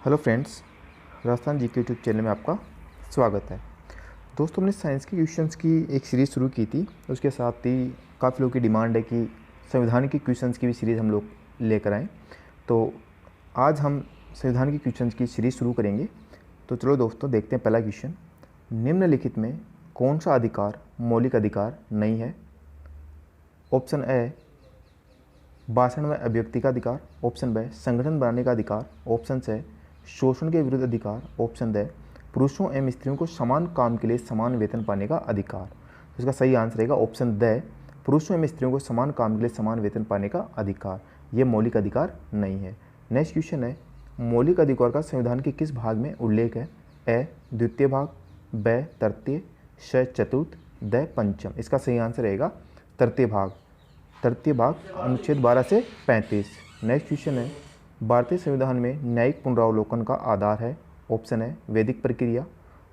Hello friends, Rajasthan GK YouTube channel में आपका स्वागत है। दोस्तों, हमने साइंस के क्वेश्चंस की एक सीरीज़ शुरू की थी। उसके साथ ही काफ़ी लोगों की डिमांड है कि संविधान के क्वेश्चंस की भी सीरीज़ हम लोग लेकर आएँ। तो आज हम संविधान के क्वेश्चंस की सीरीज़ शुरू करेंगे। तो चलो दोस्तों, देखते हैं पहला क्वेश्चन। निम्नलिखित में कौन सा अधिकार मौलिक अधिकार नहीं है? ऑप्शन ए भाषण व अभिव्यक्ति का अधिकार, ऑप्शन बी संगठन बनाने का अधिकार, ऑप्शन सी शोषण के विरुद्ध अधिकार, ऑप्शन डी पुरुषों एवं स्त्रियों को समान काम के लिए समान वेतन पाने का अधिकार। तो इसका सही आंसर रहेगा ऑप्शन डी, पुरुषों एवं स्त्रियों को समान काम के लिए समान वेतन पाने का अधिकार। ये मौलिक अधिकार नहीं है। नेक्स्ट क्वेश्चन है, मौलिक अधिकार का संविधान के किस भाग में उल्लेख है? ए द्वितीय भाग, बी तृतीय, स चतुर्थ, द पंचम। इसका सही आंसर रहेगा तृतीय भाग। तृतीय भाग अनुच्छेद 12 से 35। नेक्स्ट क्वेश्चन है, भारतीय संविधान में न्यायिक पुनरावलोकन का आधार है? ऑप्शन है वैदिक प्रक्रिया,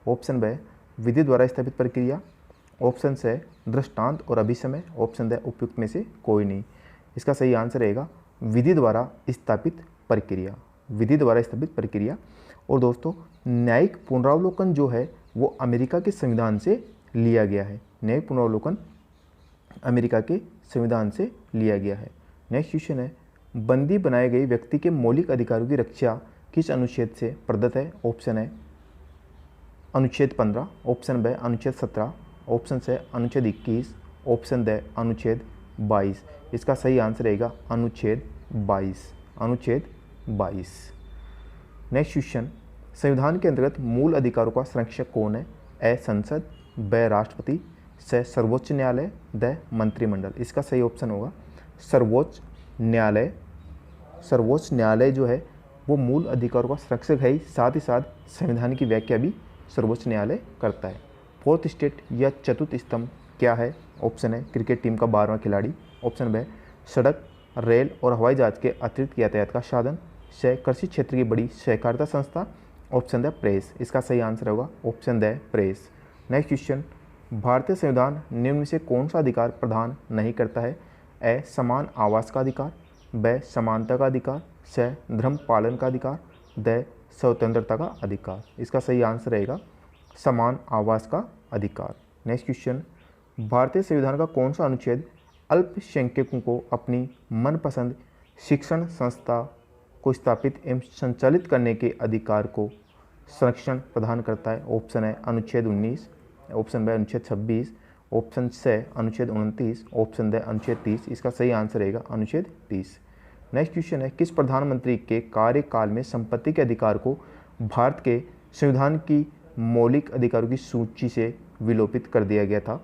ऑप्शन बी विधि द्वारा स्थापित प्रक्रिया, ऑप्शन सी दृष्टांत और अभिसमय, ऑप्शन डी उपयुक्त में से कोई नहीं। इसका सही आंसर रहेगा विधि द्वारा स्थापित प्रक्रिया। विधि द्वारा स्थापित प्रक्रिया। और दोस्तों, न्यायिक पुनरावलोकन जो है वो अमेरिका के संविधान से लिया गया है। न्यायिक पुनरावलोकन अमेरिका के संविधान से लिया गया है। नेक्स्ट क्वेश्चन है, बंदी बनाए गए व्यक्ति के मौलिक अधिकारों की रक्षा किस अनुच्छेद से प्रदत्त है? ऑप्शन है अनुच्छेद 15, ऑप्शन बी अनुच्छेद 17, ऑप्शन सी अनुच्छेद 21, ऑप्शन डी अनुच्छेद 22। इसका सही आंसर रहेगा अनुच्छेद 22। अनुच्छेद 22। नेक्स्ट क्वेश्चन, संविधान के अंतर्गत मूल अधिकारों का संरक्षक कौन है? ए संसद, बी राष्ट्रपति, से सर्वोच्च न्यायालय, द मंत्रिमंडल। इसका सही ऑप्शन होगा सर्वोच्च न्यायालय। सर्वोच्च न्यायालय जो है वो मूल अधिकारों का संरक्षक है ही, साथ ही साथ संविधान की व्याख्या भी सर्वोच्च न्यायालय करता है। फोर्थ स्टेट या चतुर्थ स्तंभ क्या है? ऑप्शन है क्रिकेट टीम का 12वां खिलाड़ी, ऑप्शन बी सड़क, रेल और हवाई जहाज के अतिरिक्त यातायात का साधन, से कृषि क्षेत्र की बड़ी सहकारिता संस्था, ऑप्शन द प्रेस। इसका सही आंसर होगा option the press. Next question, भारतीय संविधान निम्न में से कौन सा अधिकार प्रदान नहीं करता है? ए समान आवास का अधिकार, बी समानता का अधिकार, से धर्म पालन का अधिकार, द स्वतंत्रता का अधिकार। इसका सही आंसर रहेगा समान आवास का अधिकार। नेक्स्ट क्वेश्चन, भारतीय संविधान का कौन सा अनुच्छेद अल्पसंख्यकों को अपनी मनपसंद शिक्षण संस्था को स्थापित एवं संचालित करने के अधिकार को संरक्षण प्रदान करता है? ऑप्शन है अनुच्छेद 19, ऑप्शन बी अनुच्छेद 26, ऑप्शन सी अनुच्छेद 29, ऑप्शन डी अनुच्छेद 30। इसका सही आंसर रहेगा अनुच्छेद 30। नेक्स्ट क्वेश्चन है, किस प्रधानमंत्री के कार्यकाल में संपत्ति के अधिकार को भारत के संविधान की मौलिक अधिकारों की सूची से विलोपित कर दिया गया था?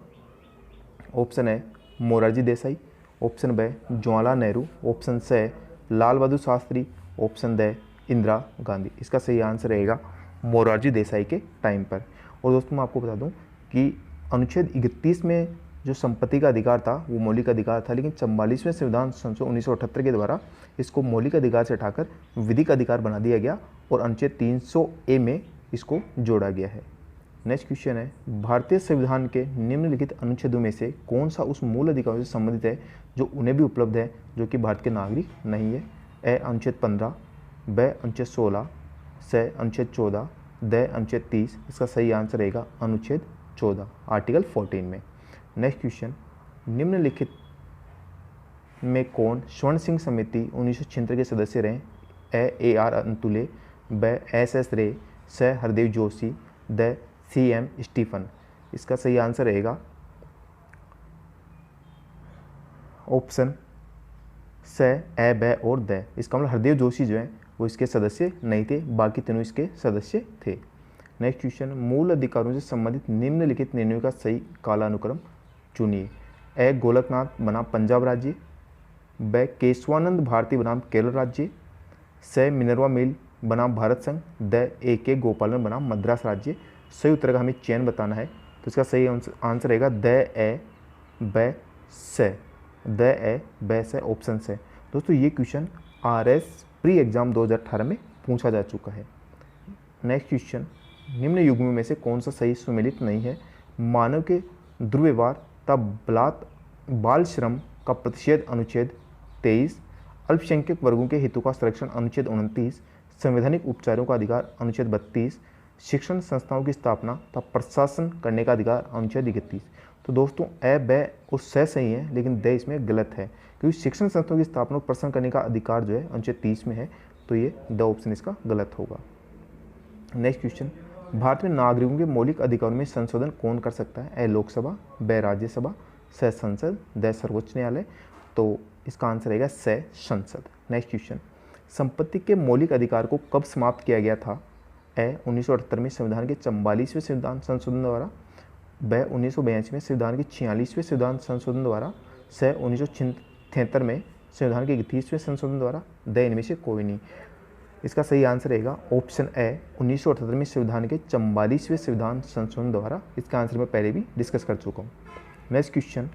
ऑप्शन है Morarji Desai, option B Jawaharlal Nehru, option C Lal Bahadur Shastri, option D Indira Gandhi. इसका सही आंसर रहेगा मोरारजी देसाई के टाइम पर। और दोस्तों, मैं आपको बता दूं कि अनुच्छेद 31 में जो संपत्ति का अधिकार था वो मौलिक अधिकार था, लेकिन 44वें संविधान संशोधन 1978 के द्वारा इसको मौलिक अधिकार से हटाकर विधिक अधिकार बना दिया गया और अनुच्छेद 300A में इसको जोड़ा गया है। नेक्स्ट क्वेश्चन है, भारतीय संविधान के निम्नलिखित अनुच्छेदों में से कौन सा उस मूल अधिकारों से संबंधित है जो उन्हें भी उपलब्ध है जो कि भारत के नागरिक नहीं है? ए अनुच्छेद 15, बी अनुच्छेद 16, से अनुच्छेद 14, द अनुच्छेद 30। इसका सही आंसर रहेगा अनुच्छेद 14, आर्टिकल 14 में। नेक्स्ट क्वेश्चन, निम्नलिखित में कौन स्वर्ण सिंह समिति 1976 के सदस्य रहे? A R Antulay, B S Ray, C Hardev Joshi, D CM Stephen. इसका सही आंसर रहेगा ऑप्शन से ए, बी और द। इसका मतलब हरदेव जोशी जो है वो इसके सदस्य नहीं थे, बाकी तीनों इसके सदस्य थे। नेक्स्ट क्वेश्चन, मूल अधिकारों से संबंधित निम्नलिखित निर्णयों का सही कालानुक्रम चुनिए। ए गोलकनाथ बनाम पंजाब राज्य, बी केशवानंद भारती बनाम केरल राज्य, से मिनरवा मिल बनाम भारत संघ, द AK गोपालन बनाम मद्रास राज्य। सही उत्तर का हमें चयन बताना है, तो इसका सही आंसर रहेगा द ए, बी, से। द ए, बी, से, ऑप्शन से। दोस्तों, ये क्वेश्चन RS प्री एग्जाम 2018 में पूछा जा चुका है। नेक्स्ट क्वेश्चन, निम्न युग्मों में से कौन सा सही सुमेलित नहीं है? मानव के दुर्व्यवहार तथा बाल श्रम का प्रतिषेध अनुच्छेद 23, अल्पसंख्यक वर्गों के हितों का संरक्षण अनुच्छेद 29, संवैधानिक उपचारों का अधिकार अनुच्छेद 32, शिक्षण संस्थाओं की स्थापना तथा प्रशासन करने का अधिकार अनुच्छेद 31। तो दोस्तों ए, ब और स सही है, लेकिन द इसमें गलत है, क्योंकि शिक्षण संस्थाओं की स्थापना और प्रशासन करने का अधिकार जो है अनुच्छेद 30 में है, तो ये द ऑप्शन इसका गलत होगा। नेक्स्ट क्वेश्चन, भारत में नागरिकों के मौलिक अधिकारों में संशोधन कौन कर सकता है? ए लोकसभा, ब राज्यसभा, स संसद, द सर्वोच्च न्यायालय। तो इसका आंसर रहेगा स संसद। नेक्स्ट क्वेश्चन, संपत्ति के मौलिक अधिकार को कब समाप्त किया गया था? ए 1978 में संविधान के 44वें संविधान संशोधन द्वारा, ब 1982 में संविधान के 46वें संविधान संशोधन द्वारा, स 1973 में संविधान के 31वें संशोधन द्वारा, द इनमें से कोई नहीं। इसका सही आंसर रहेगा ऑप्शन ए 1978 में संविधान के 44वें संविधान संशोधन द्वारा। इसका आंसर मैं पहले भी डिस्कस कर चुका हूँ। नेक्स्ट क्वेश्चन,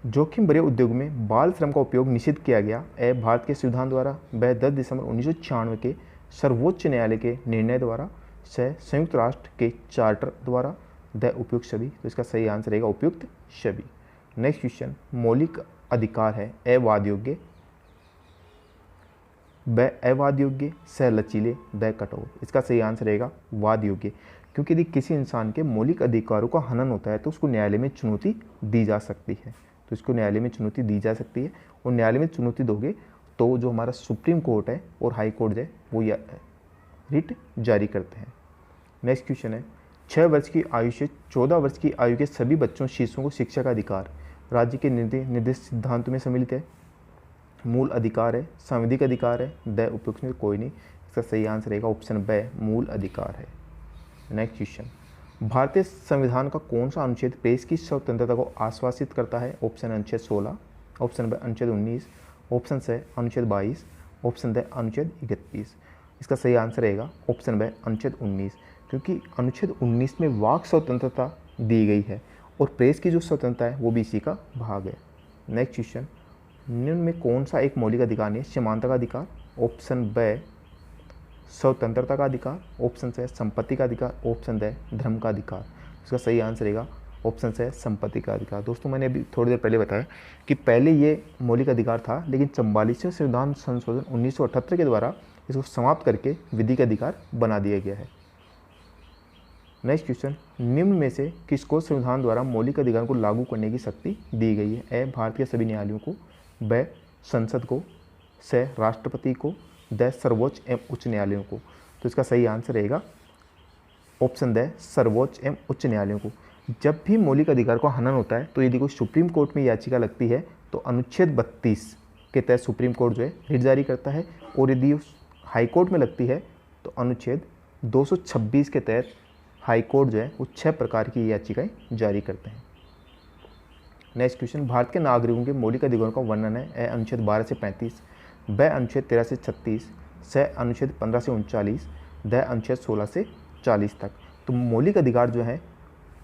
जोखिम भरे उद्योग में बाल श्रम का उपयोग निषिद्ध किया गया? ए भारत के संविधान द्वारा, ब 10 दिसंबर 1996 के सर्वोच्च न्यायालय के निर्णय द्वारा, स संयुक्त राष्ट्र के चार्टर द्वारा, द उपयुक्त सभी। तो इसका सही आंसर रहेगा उपयुक्त सभी। नेक्स्ट क्वेश्चन, मौलिक अधिकार है? ए वाद योग्य, ब अवाद योग्य, स लचीले, द कठोर। इसका सही आंसर रहेगा वाद योग्य, क्योंकि यदि किसी इंसान के मौलिक अधिकारों का हनन होता है तो उसको न्यायालय में चुनौती दी जा सकती है। तो इसको न्यायालय में चुनौती दी जा सकती है, और न्यायालय में चुनौती दोगे तो जो हमारा सुप्रीम कोर्ट है और हाई कोर्ट है वो रिट जारी करते हैं। नेक्स्ट क्वेश्चन है, 6 वर्ष की आयु से 14 वर्ष की आयु के सभी बच्चों शिशुओं को शिक्षा का अधिकार राज्य के निर्देशित सिद्धांतों में सम्मिलित है? मूल अधिकार है, संवैधानिक अधिकार है, द उपयुक्त में कोई नहीं। इसका सही आंसर रहेगा ऑप्शन ब मूल अधिकार है। नेक्स्ट क्वेश्चन, भारतीय संविधान का कौन सा अनुच्छेद प्रेस की स्वतंत्रता को आश्वासित करता है? ऑप्शन अनुच्छेद 16, ऑप्शन ब अनुच्छेद 19, ऑप्शन स अनुच्छेद 22, ऑप्शन द अनुच्छेद 31। इसका सही आंसर रहेगा ऑप्शन ब अनुच्छेद 19, क्योंकि अनुच्छेद 19 में वाक स्वतंत्रता दी गई है और प्रेस की जो स्वतंत्रता है वो भी इसी का भाग है। नेक्स्ट क्वेश्चन, निम्न में कौन सा एक मौलिक अधिकार नहीं है? समानता का अधिकार, ऑप्शन ब स्वतंत्रता का अधिकार, ऑप्शन से संपत्ति का अधिकार, ऑप्शन द धर्म का अधिकार। इसका सही आंसर रहेगा ऑप्शन से संपत्ति का अधिकार। दोस्तों मैंने अभी थोड़ी देर पहले बताया कि पहले ये मौलिक अधिकार था, लेकिन 44वें संविधान संशोधन 1978 के द्वारा इसको समाप्त करके विधि का अधिकार बना दिया गया है। नेक्स्ट क्वेश्चन, निम्न में से किसको संविधान द्वारा मौलिक अधिकारों को लागू करने की शक्ति दी गई है? ए भारत के सभी न्यायालयों को, ब संसद को, स राष्ट्रपति को, द सर्वोच्च एवं उच्च न्यायालयों को। तो इसका सही आंसर रहेगा ऑप्शन द सर्वोच्च एवं उच्च न्यायालयों को। जब भी मौलिक अधिकार का हनन होता है तो यदि कोई सुप्रीम कोर्ट में याचिका लगती है तो अनुच्छेद 32 के तहत सुप्रीम कोर्ट जो है रिट जारी करता है, और यदि हाई कोर्ट में लगती है तो अनुच्छेद 226 के तहत हाई कोर्ट जो है वो 6 प्रकार की याचिकाएं जारी करते हैं। नेक्स्ट क्वेश्चन, भारत के नागरिकों के मौलिक अधिकारों का वर्णन है? ए अनुच्छेद 12 से 35, ब अनुच्छेद 13 से 36, स अनुच्छेद 15 से 39, द अनुच्छेद 16 से 40 तक। तो मौलिक अधिकार जो है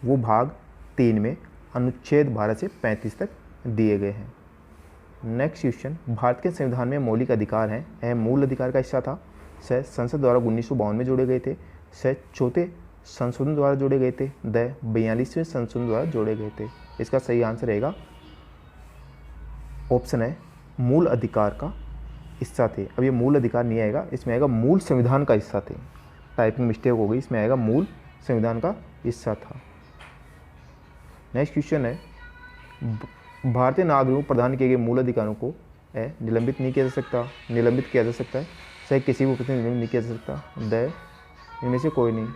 वो भाग 3 में अनुच्छेद 12 से 35 तक दिए गए हैं। नेक्स्ट क्वेश्चन, भारत के संविधान में मौलिक अधिकार हैं? ए मूल अधिकार का हिस्सा था, स संसद द्वारा 1952 में जोड़े गए थे, स चौथे संशोधन द्वारा जोड़े गए थे, द 42वें संशोधन द्वारा जोड़े गए थे। इसका सही आंसर रहेगा ऑप्शन है मूल अधिकार का हिस्सा थे। अब ये मूल अधिकार नहीं आएगा, इसमें आएगा मूल संविधान का हिस्सा थे। टाइपिंग मिस्टेक हो गई, इसमें आएगा मूल संविधान का हिस्सा था। नेक्स्ट क्वेश्चन है, भारतीय नागरिकों को प्रदान किए गए मूल अधिकारों को ए निलंबित नहीं किया जा सकता, निलंबित किया जा सकता है, सही किसी को प्रति निलंबित नहीं किया जा सकता, द इनमें से कोई नहीं।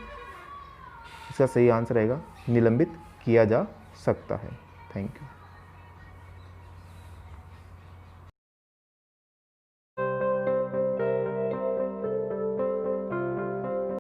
इसका सही आंसर रहेगा निलंबित किया जा सकता है। Thank you.